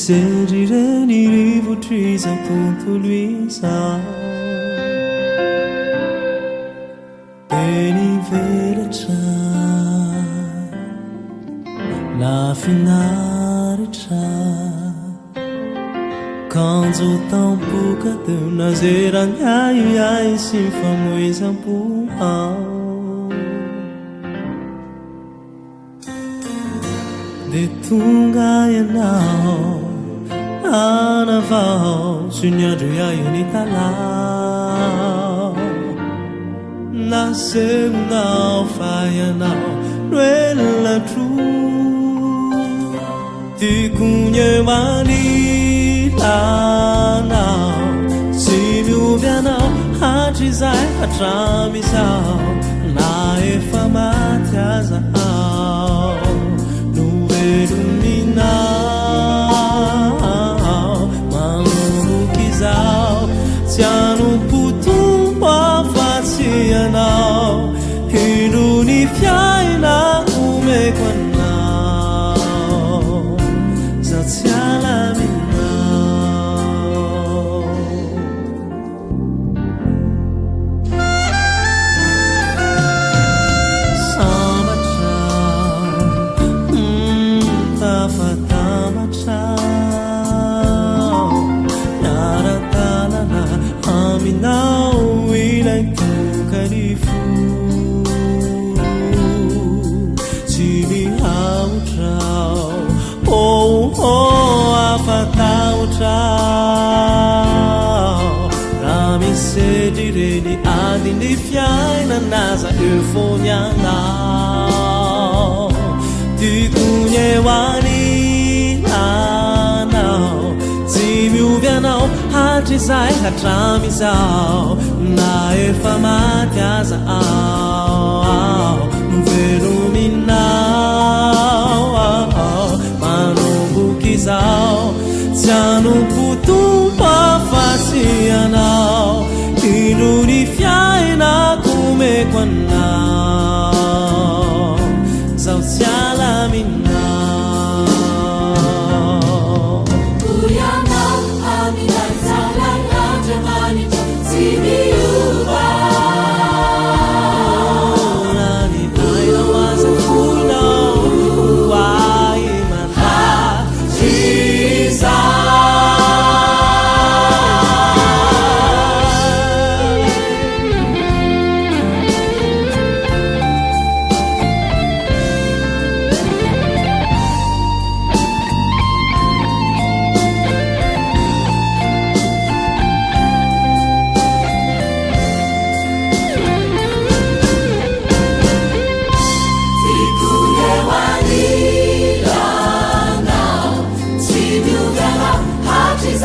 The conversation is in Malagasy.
Miserere rivutriza punto Luisa Beni velecha La finaricha Kanzo tampuka de nazera ai simfamoisa puhao De tunga yanao Anavao Sunyadria unitalao Nasceu now fire now Nuela true Ti cunye mani la now Simiu vianao Hajizai hatramisao Na efamatiazao Iluminao Manukizao Tiano putum wafatianao Ilunifiaina umekwanao Zatiala minao Fatama chao Nara talana Aminao ilai tukarifu Chili hao chao Oh oh afatao chao Rami sedireni adini fiaina Nasa eufonia nao Tikunye wani anao Zimiu vianao Hajizai hatramisao Na efamatiazao Veluminao Manumbukizao Tiano putum wafatianao Ilunifiaina kumekwanao Zausiala minao Heart is